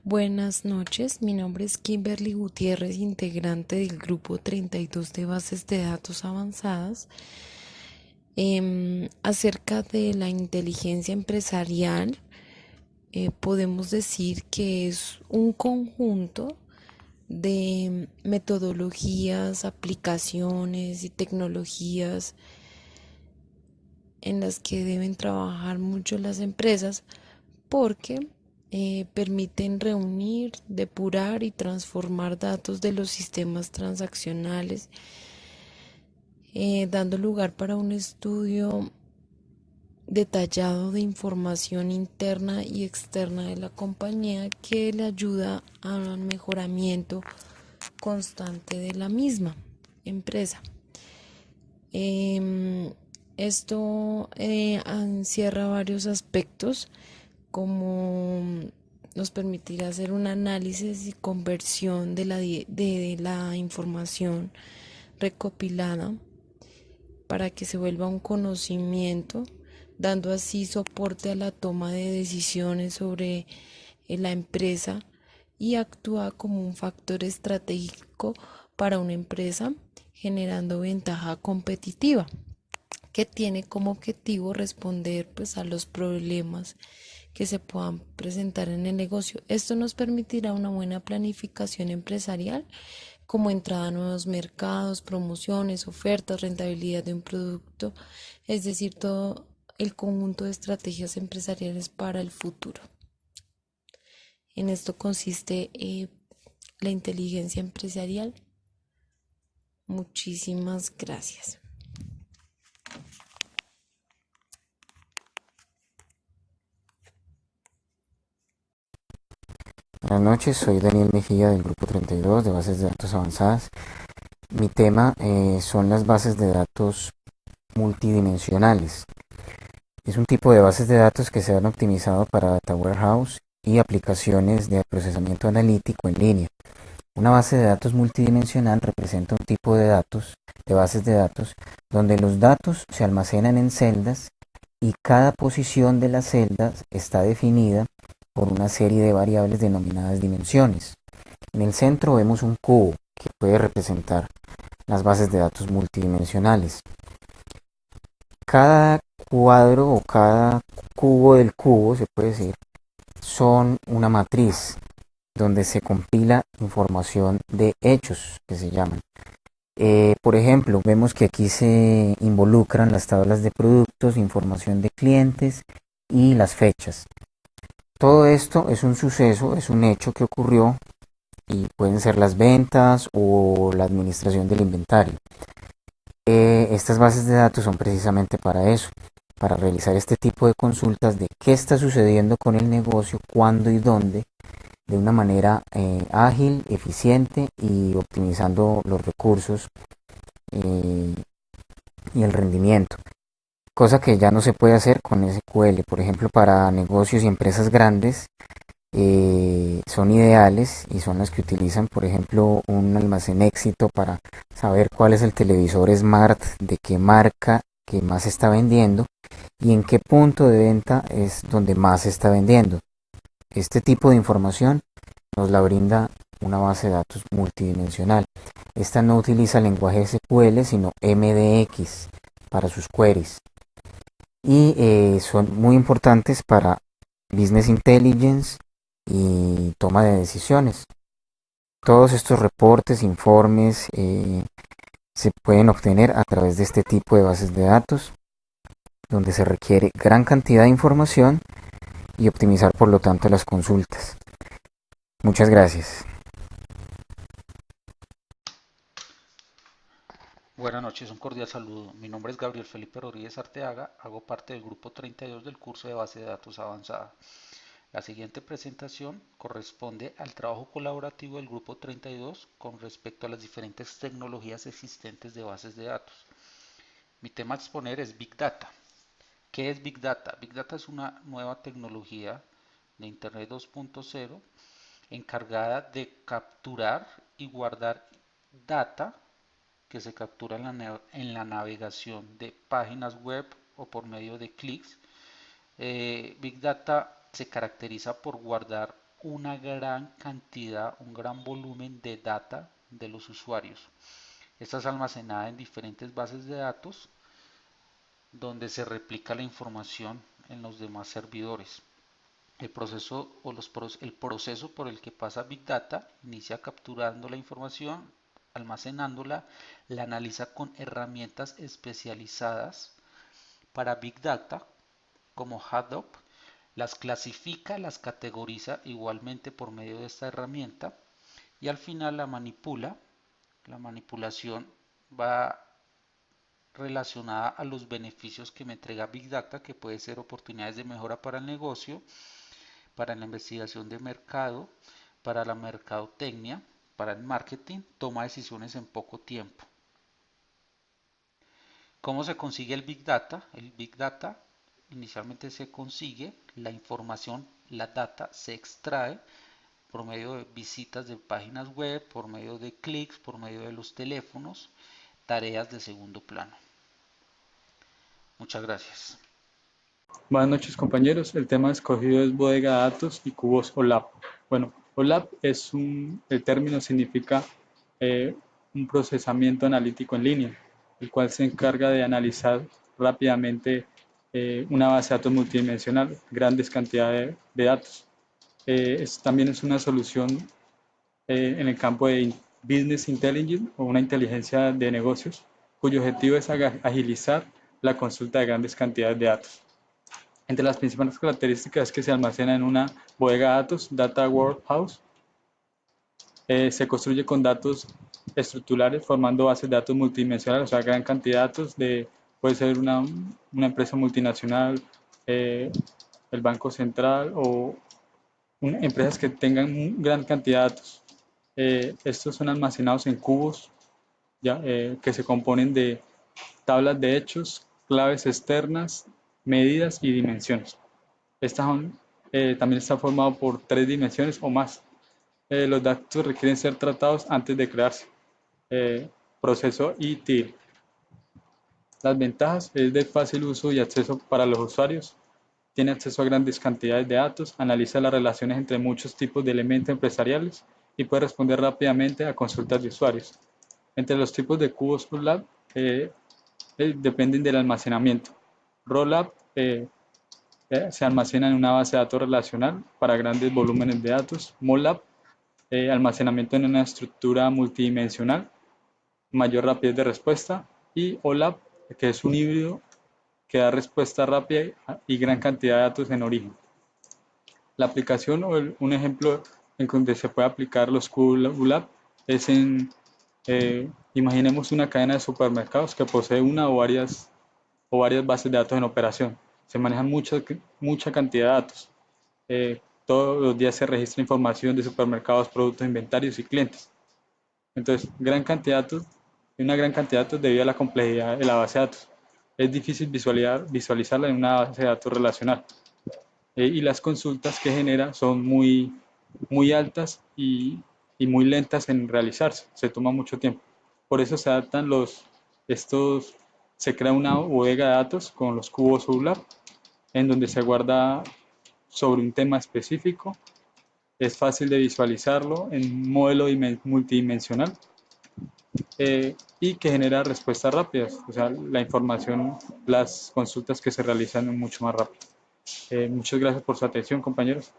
Buenas noches, mi nombre es Kimberly Gutiérrez, integrante del grupo 32 de bases de datos avanzadas. Acerca de la inteligencia empresarial, podemos decir que es un conjunto de metodologías, aplicaciones y tecnologías en las que deben trabajar mucho las empresas porque permiten reunir, depurar y transformar datos de los sistemas transaccionales, dando lugar para un estudio detallado de información interna y externa de la compañía que le ayuda al mejoramiento constante de la misma empresa. Esto encierra varios aspectos como nos permitirá hacer un análisis y conversión de la información recopilada para que se vuelva un conocimiento, dando así soporte a la toma de decisiones sobre la empresa y actúa como un factor estratégico para una empresa, generando ventaja competitiva que tiene como objetivo responder pues a los problemas que se puedan presentar en el negocio. Esto nos permitirá una buena planificación empresarial como entrada a nuevos mercados, promociones, ofertas, rentabilidad de un producto, es decir, todo el conjunto de estrategias empresariales para el futuro. En esto consiste la inteligencia empresarial. Muchísimas gracias. Buenas noches, soy Daniel Mejía del grupo 32 de bases de datos avanzadas. Mi tema son las bases de datos multidimensionales. Es un tipo de bases de datos que se han optimizado para data warehouse y aplicaciones de procesamiento analítico en línea. Una base de datos multidimensional representa un tipo de datos, de bases de datos, donde los datos se almacenan en celdas y cada posición de las celdas está definida por una serie de variables denominadas dimensiones. En el centro vemos un cubo que puede representar las bases de datos multidimensionales. Cada cuadro o cada cubo del cubo, se puede decir, son una matriz donde se compila información de hechos que se llaman. Por ejemplo, vemos que aquí se involucran las tablas de productos, información de clientes y las fechas. Todo esto es un suceso, es un hecho que ocurrió y pueden ser las ventas o la administración del inventario. Estas bases de datos son precisamente para eso, para realizar este tipo de consultas de qué está sucediendo con el negocio, cuándo y dónde, de una manera ágil, eficiente y optimizando los recursos eh, y el rendimiento. Cosa que ya no se puede hacer con SQL. Por ejemplo, para negocios y empresas grandes son ideales y son las que utilizan, por ejemplo, un almacén éxito para saber cuál es el televisor smart, de qué marca que más se está vendiendo y en qué punto de venta es donde más se está vendiendo. Este tipo de información nos la brinda una base de datos multidimensional. Esta no utiliza lenguaje SQL, sino MDX para sus queries. Y son muy importantes para business intelligence y toma de decisiones. Todos estos reportes, informes, se pueden obtener a través de este tipo de bases de datos, donde se requiere gran cantidad de información y optimizar por lo tanto las consultas. Muchas gracias. Buenas noches, un cordial saludo. Mi nombre es Gabriel Felipe Rodríguez Arteaga, hago parte del grupo 32 del curso de base de datos avanzada. La siguiente presentación corresponde al trabajo colaborativo del grupo 32 con respecto a las diferentes tecnologías existentes de bases de datos. Mi tema a exponer es Big Data. ¿Qué es Big Data? Big Data es una nueva tecnología de Internet 2.0 encargada de capturar y guardar data que se captura en la navegación de páginas web o por medio de clics. Big Data se caracteriza por guardar una gran cantidad, un gran volumen de data de los usuarios. Esta es almacenada en diferentes bases de datos donde se replica la información en los demás servidores. El proceso el proceso por el que pasa Big Data inicia capturando la información, almacenándola, la analiza con herramientas especializadas para Big Data como Hadoop, las clasifica, las categoriza igualmente por medio de esta herramienta y al final la manipula. La manipulación va relacionada a los beneficios que me entrega Big Data, que puede ser oportunidades de mejora para el negocio, para la investigación de mercado, para la mercadotecnia, para el marketing, toma decisiones en poco tiempo. ¿Cómo se consigue el Big Data? El Big Data inicialmente se consigue, la información, la data se extrae por medio de visitas de páginas web, por medio de clics, por medio de los teléfonos, tareas de segundo plano. Muchas gracias. Buenas noches, compañeros. El tema escogido es bodega de datos y cubos OLAP. Bueno, OLAP el término significa un procesamiento analítico en línea, el cual se encarga de analizar rápidamente una base de datos multidimensional, grandes cantidades de datos. También es una solución en el campo de Business Intelligence o una inteligencia de negocios, cuyo objetivo es agilizar la consulta de grandes cantidades de datos. Entre las principales características es que se almacena en una bodega de datos, Data Warehouse. Se construye con datos estructurales formando bases de datos multidimensionales, o sea, gran cantidad de datos, puede ser una empresa multinacional, el Banco Central o empresas que tengan gran cantidad de datos. Estos son almacenados en cubos que se componen de tablas de hechos, claves externas, medidas y dimensiones. También está formado por 3 dimensiones o más. Los datos requieren ser tratados antes de crearse. Proceso ITIL. Las ventajas es de fácil uso y acceso para los usuarios. Tiene acceso a grandes cantidades de datos, analiza las relaciones entre muchos tipos de elementos empresariales y puede responder rápidamente a consultas de usuarios. Entre los tipos de cubos Rollup dependen del almacenamiento. Rollup se almacena en una base de datos relacional para grandes volúmenes de datos. MOLAP, almacenamiento en una estructura multidimensional, mayor rapidez de respuesta. Y OLAP, que es un híbrido que da respuesta rápida y gran cantidad de datos en origen. La aplicación o un ejemplo en donde se puede aplicar los QLab es imaginemos una cadena de supermercados que posee una o varias bases de datos en operación. Se manejan mucha cantidad de datos. Todos los días se registra información de supermercados, productos, inventarios y clientes. Entonces, una gran cantidad de datos debido a la complejidad de la base de datos. Es difícil visualizarla en una base de datos relacional. Y las consultas que genera son muy altas y muy lentas en realizarse. Se toma mucho tiempo. Por eso se adaptan se crea una bodega de datos con los cubos OLAP, en donde se guarda sobre un tema específico. Es fácil de visualizarlo en un modelo multidimensional y que genera respuestas rápidas. O sea, la información, las consultas que se realizan mucho más rápido. Muchas gracias por su atención, compañeros.